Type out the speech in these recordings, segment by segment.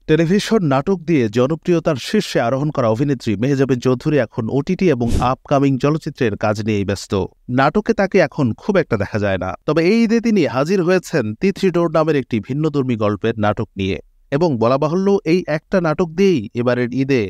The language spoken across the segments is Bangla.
টেলিভিশন নাটক দিয়ে জনপ্রিয়তার শীর্ষে আরোহণ করা অভিনেত্রী মেহজাবিন চৌধুরী এখন ওটিটি এবং আপকামিং চলচ্চিত্রের কাজ নিয়েই ব্যস্ত। নাটকে তাকে এখন খুব একটা দেখা যায় না, তবে এই ঈদে তিনি হাজির হয়েছেন তিথি ডোর নামের একটি ভিন্নধর্মী গল্পের নাটক নিয়ে, এবং বলা বাহুল্য এই একটা নাটক দিয়েই এবারের ঈদে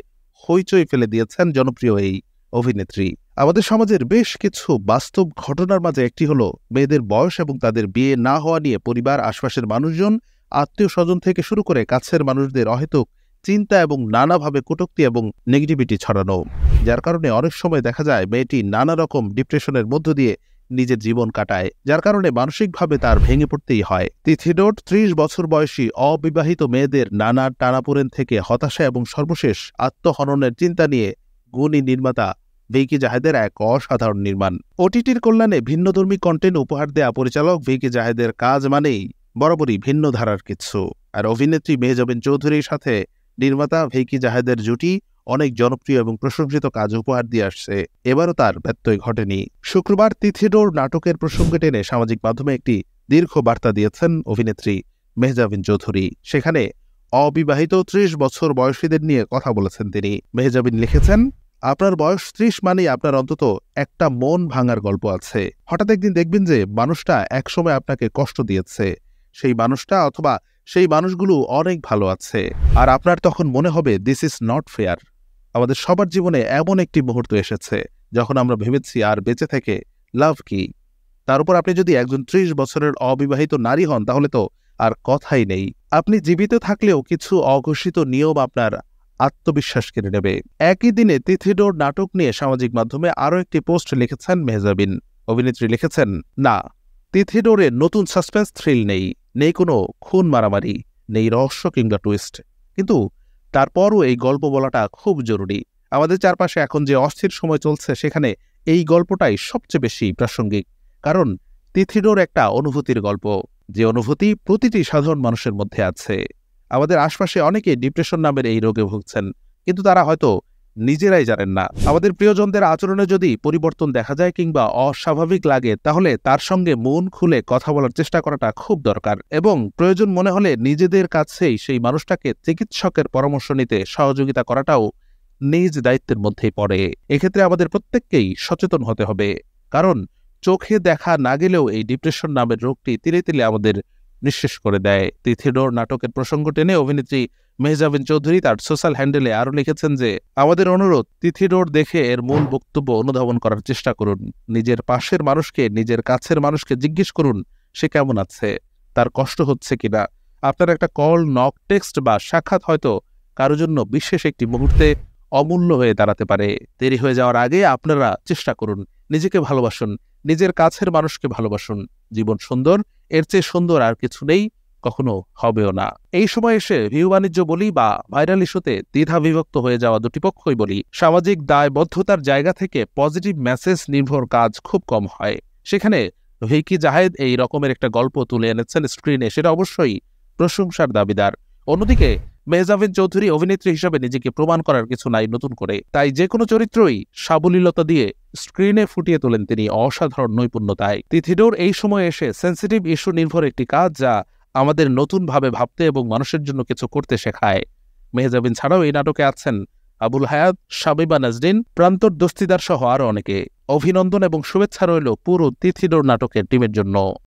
হইচই ফেলে দিয়েছেন জনপ্রিয় এই অভিনেত্রী। আমাদের সমাজের বেশ কিছু বাস্তব ঘটনার মাঝে একটি হলো মেয়েদের বয়স এবং তাদের বিয়ে না হওয়া নিয়ে পরিবার, আশপাশের মানুষজন, আত্মীয় স্বজন থেকে শুরু করে কাছের মানুষদের অহেতুক চিন্তা এবং নানাভাবে কটূক্তি এবং নেগেটিভিটি ছড়ানো, যার কারণে অনেক সময় দেখা যায় মেয়েটি নানা রকম ডিপ্রেশনের মধ্য দিয়ে নিজের জীবন কাটায়, যার কারণে মানসিকভাবে তার ভেঙে পড়তেই হয়। তিথি ডোর ৩০ বছর বয়সী অবিবাহিত মেয়েদের নানা টানাপোড়েন থেকে হতাশা এবং সর্বশেষ আত্মহননের চিন্তা নিয়ে গুণী নির্মাতা ভিকি জাহেদের এক অসাধারণ নির্মাণ। ওটিটির কল্যাণে ভিন্নধর্মী কন্টেন্ট উপহার দেয়া পরিচালক ভিকি জাহেদের কাজ মানেই বরাবরই ভিন্ন ধারার কিছু। আর অভিনেত্রী মেহজাবিন চৌধুরীর সাথে নির্মাতা ভিকি জাহেদের জুটি অনেক জনপ্রিয় এবং প্রশংসিত কাজ উপহার দিয়ে আসছে, এবারও তার ব্যত্যয় ঘটেনি। শুক্রবার তিথি ডোর নাটকের প্রসঙ্গে টেনে সামাজিক মাধ্যমে একটি দীর্ঘ বার্তা দিয়েছেন অভিনেত্রী মেহজাবিন চৌধুরী। সেখানে অবিবাহিত ৩০ বছর বয়সীদের নিয়ে কথা বলেছেন তিনি। মেহজাবিন লিখেছেন, আপনার বয়স ৩০ মানেই আপনার অন্তত একটা মন ভাঙার গল্প আছে। হঠাৎ একদিন দেখবেন যে মানুষটা একসময় আপনাকে কষ্ট দিয়েছে, সেই মানুষটা অথবা সেই মানুষগুলো অনেক ভালো আছে, আর আপনার তখন মনে হবে দিস ইজ নট ফেয়ার। আমাদের সবার জীবনে এমন একটি মুহূর্ত এসেছে যখন আমরা ভেবেছি আর বেঁচে থেকে লাভ কি। তার উপর আপনি যদি একজন ৩০ বছরের অবিবাহিত নারী হন, তাহলে তো আর কথাই নেই। আপনি জীবিত থাকলেও কিছু অঘোষিত নিয়ম আপনার আত্মবিশ্বাস কেড়ে নেবে। একই দিনে তিথি ডোর নাটক নিয়ে সামাজিক মাধ্যমে আরও একটি পোস্ট লিখেছেন মেহজাবিন। অভিনেত্রী লিখেছেন, না, তিথি ডোরে নতুন সাসপেন্স থ্রিল নেই, নেই কোনো খুন মারামারি, নেই রহস্য কিংবা টুইস্ট, কিন্তু তারপরও এই গল্প বলাটা খুব জরুরি। আমাদের চারপাশে এখন যে অস্থির সময় চলছে, সেখানে এই গল্পটাই সবচেয়ে বেশি প্রাসঙ্গিক, কারণ তিথি ডোর একটা অনুভূতির গল্প, যে অনুভূতি প্রতিটি সাধারণ মানুষের মধ্যে আছে। আমাদের আশপাশে অনেকে ডিপ্রেশন নামের এই রোগে ভুগছেন, কিন্তু তারা হয়তো নিজেরাই জানেন না। আমাদের প্রিয়জনদের আচরণে যদি পরিবর্তন দেখা যায় কিংবা অস্বাভাবিক লাগে, তাহলে তার সঙ্গে মন খুলে কথা বলার চেষ্টা করাটা খুব দরকার, এবং প্রয়োজন মনে হলে নিজেদের কাছেই সেই মানুষটাকে চিকিৎসকের পরামর্শ নিতে সহযোগিতা করাটাও নিজ দায়িত্বের মধ্যেই পড়ে। এক্ষেত্রে আমাদের প্রত্যেককেই সচেতন হতে হবে, কারণ চোখে দেখা না গেলেও এই ডিপ্রেশন নামের রোগটি তিলে তিলে আমাদের নিঃশেষ করে দেয়। তিথি ডোর নাটকের প্রসঙ্গ টেনে অভিনেত্রী মেহজাবিন চৌধুরী তার সোশ্যাল হ্যান্ডেলে আরও লিখেছেন যে, আমাদের অনুরোধ, তিথি ডোর দেখে এর মূল বক্তব্য অনুধাবন করার চেষ্টা করুন। নিজের পাশের মানুষকে, নিজের কাছের মানুষকে জিজ্ঞেস করুন সে কেমন আছে, তার কষ্ট হচ্ছে কিনা। আপনার একটা কল, নক, টেক্সট বা সাক্ষাৎ হয়তো কারো জন্য বিশেষ একটি মুহূর্তে অমূল্য হয়ে দাঁড়াতে পারে। দেরি হয়ে যাওয়ার আগে আপনারা চেষ্টা করুন, নিজেকে ভালোবাসুন, নিজের কাছের মানুষকে ভালোবাসুন। জীবন সুন্দর, এর চেয়ে সুন্দর আর কিছু নেই, কখনো হবেও না। এই সময় এসে ভিউ বাণিজ্য বলি বা ভাইরাল ইস্যুতে দ্বিধা বিভক্ত হয়ে যাওয়া দুটি পক্ষই বলি, সামাজিক দায়বদ্ধতার জায়গা থেকে পজিটিভ মেসেজ নির্ভর কাজ খুব কম হয়। সেখানে ভিকি জাহেদ এই রকমের একটা গল্প তুলে এনেছেন স্ক্রিনে, সেটা অবশ্যই প্রশংসার দাবিদার। অন্যদিকে মেহজাবিন চৌধুরী অভিনেত্রী হিসেবে নিজেকে প্রমাণ করার কিছু নাই নতুন করে, তাই যে কোনো চরিত্রই সাবলীলতা দিয়ে স্ক্রিনে ফুটিয়ে তোলেন তিনি অসাধারণ নৈপুণ্যতায়। তিথি ডোর এই সময় এসে সেন্সিটিভ ইস্যু নির্ভর একটি কাজ, যা আমাদের নতুনভাবে ভাবতে এবং মানুষের জন্য কিছু করতে শেখায়। মেহজাবিন ছাড়াও এই নাটকে আছেন আবুল হায়াত, শাবিবা নাজরিন, প্রান্তর দস্তিদার সহ আরও অনেকে। অভিনন্দন এবং শুভেচ্ছা রইল পুরো তিথি ডোর নাটকের টিমের জন্য।